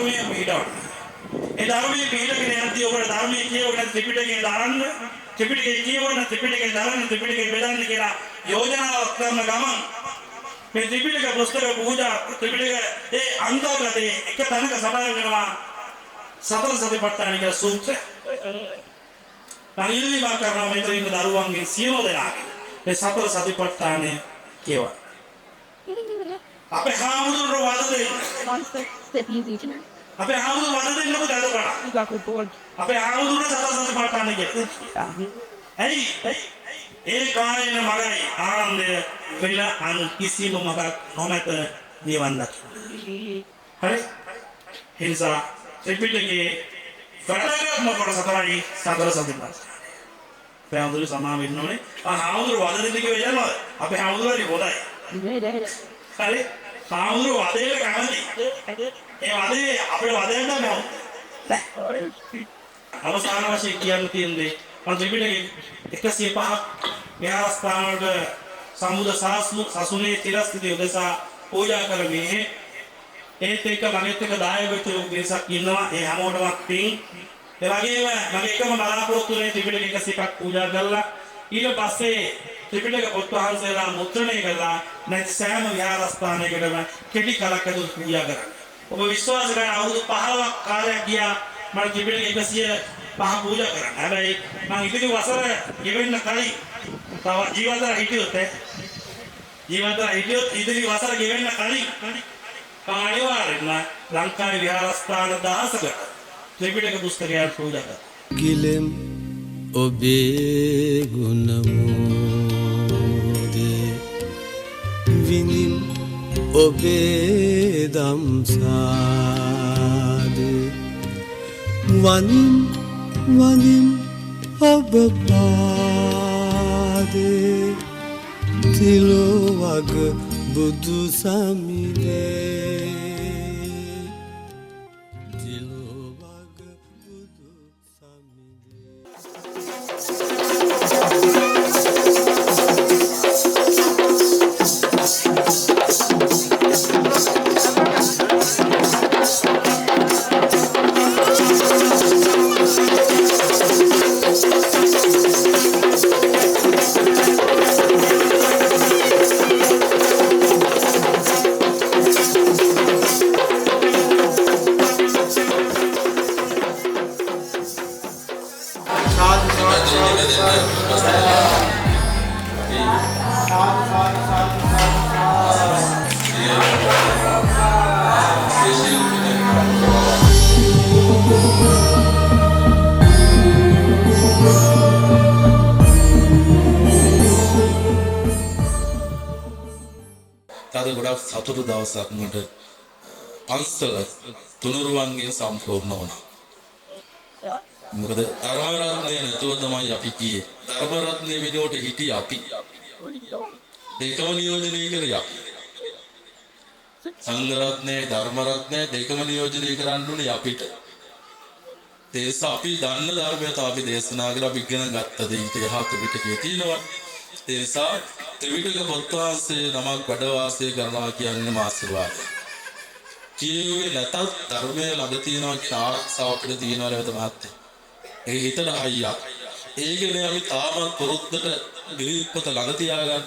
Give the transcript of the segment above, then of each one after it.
ධර්මයේ පිටවන්න. ඒ ධර්මයේ පිටගෙන යද්දී ඔබට ධර්මයේ කියවන ත්‍රිපිටකයේ දාන්න, ත්‍රිපිටකයේ කියවන ත්‍රිපිටකයේ දාන්න, ත්‍රිපිටකයේ බෙදන්න කියලා යෝජනාවක් කරන ගමන් මේ ත්‍රිපිටක පුස්තක පූජා ත්‍රිපිටක ඒ අන්තර්ගතයේ එක තැනක සබඳ වෙනවා සතර සතිපට්ඨාන කියලා සූත්‍රය. පරිලි වා කරනවා මෙතන ඉන්න දරුවන්ගේ සියලු දෙනාගේ මේ සතර සතිපට්ඨානය කියවන. අපේ හාමුදුරුවෝ වද දෙන්න. අපේ හාමුදුරුවෝ වද දෙන්නකො දඩ අපේ හාමුදුරුවෝ සතර සතිපට්ඨාන කියනවා. ඇයි ඒ කායන මගයි ආනන්දය වෙලා අනු කිසිම මගක් නොමැත නිවන් දකින්න. හරි? ඒ නිසා ත්‍රිපිටකයේ වැදගත්ම කොටස තමයි සතර සතිපට්ඨාන. අපේ හාමුදුරුවෝ සමාව වෙන්න ඕනේ. හාමුදුරුවෝ වද දෙන්න කිව්ව යනවා. අපේ හාමුදුරුවෝ හොඳයි. හරි? හාමුදුරුවෝ වදේට කැමති. ඒ වදේ අපේ වදේට නෑ. අවසාන වශයෙන් කියන්න තියෙන්නේ මම ත්‍රිපිටකයේ 105ක් විහාරස්ථාන වල සම්බුද්ධ සසුනේ තිරස්තිති උදෙසා පූජා කරන්නේ. ඒත් එක්ක මගෙත් එක්ක දායකයෝ දෙසක් ඉන්නවා. ඒ හැමෝටම පින්. ඒ වගේම මගේ එකම බලාපොරොත්තු වෙන්නේ ත්‍රිපිටක 105ක් පූජා කරලා ඊට පස්සේ ත්‍රිපිටක පොත් වහන්සේලා මුද්‍රණය කළා නැති සෑම විහාරස්ථානයකටම කෙටි කලක් ඇතුළත පූජා කරන්න. ඔබ විශ්වාස කරන අවුරුදු 15ක් කාලයක් ගියා මම ත්‍රිපිටක 105 පූජා කරන්න. හැබැයි මම ඉතිරි වසර ගෙවෙන්න කලින් තව ජීවිතය හිටියොත් ඉතිරි වසර ගෙවෙන්න කලින් අනිවාර්යෙන්ම ලංකාවේ විහාරස්ථාන 10ක ත්‍රිපිටක පුස්තකයක් පූජා කරා. ගිලෙම් ඔබේ ගුණමෝදේ විනින් ඔබේ දම්සාදේ වනින් වනින් ඔබ පාදේ තිලෝ වග බුදු සමිනේ තිලෝ වග බුදු සමිනේ ගොඩක් සතුටු දවසක් මට පන්සල තුනුරුවන්ගේ සම්පූර්ණ වුණා. මොකද ධර්මරත්නය නැතුව තමයි අපි ගියේ. ධර්මරත්නය වෙනුවට හිටියේ අපි. දෙකම නියෝජනය කළේ අපි. සංඝරත්නය ධර්මරත්නය දෙකම නියෝජනය කරන්න උනේ අපිට. ඒස අපි දන්න ධර්මය අපි දේශනා කරලා අපි ඉගෙන ගත්ත දේ ඊට යහත් පිටකේ තියෙනවා. ඒ නිසා ත්‍රිපිටක පොත් වහන්සේ නමක් වැඩ වාසය කරනවා කියන්නේ ආශිර්වාදය. ජීවේ නැතත් ධර්මයේ ළඟ තියෙනවා කියන ආරක්ෂාව අපිට තියෙනවා නේද මහත්තයා. ඒ හිතන අයියා. ඒකනේ අපි තාමත් පොරොත්තුට ගිරිපොත ළඟ තියාගන්න.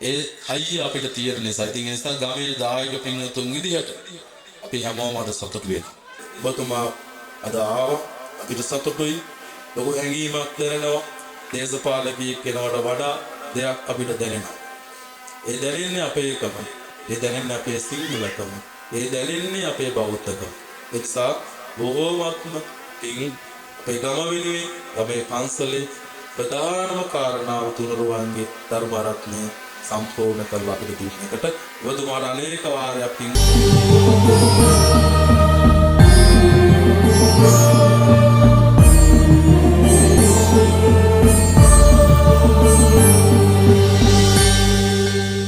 ඒ අයියා අපිට තියෙන නිසා ඉතින් ඒ නිසා ගමේ දායක පින්තුන් විදිහට අපි හැමෝම අද සතුටු වෙනවා. ඔබතුමා අද ආවා අපිට සතුටුයි. ලොකු හැඟීමක් දැනෙනවා. දේශපාලකයෙක් කෙනාට වඩා දෙයක් අපිට දැනෙනවා. ඒ දැනෙන්නේ අපේ එකම. ඒ දැනෙන්නේ අපේ සිංහලකම. ඒ දැනෙන්නේ අපේ බෞද්ධකම. එක්සා බොහෝමත්ම පින් අපේ ගම වෙනුවෙන් අපේ පන්සලේ ප්‍රධානම කාරණාව තුනුරුවන්ගේ ධර්මරත්නය සම්පූර්ණ කරලා අපිට දීන එකට ඔබතුමාට අනේක වාරයක් පින්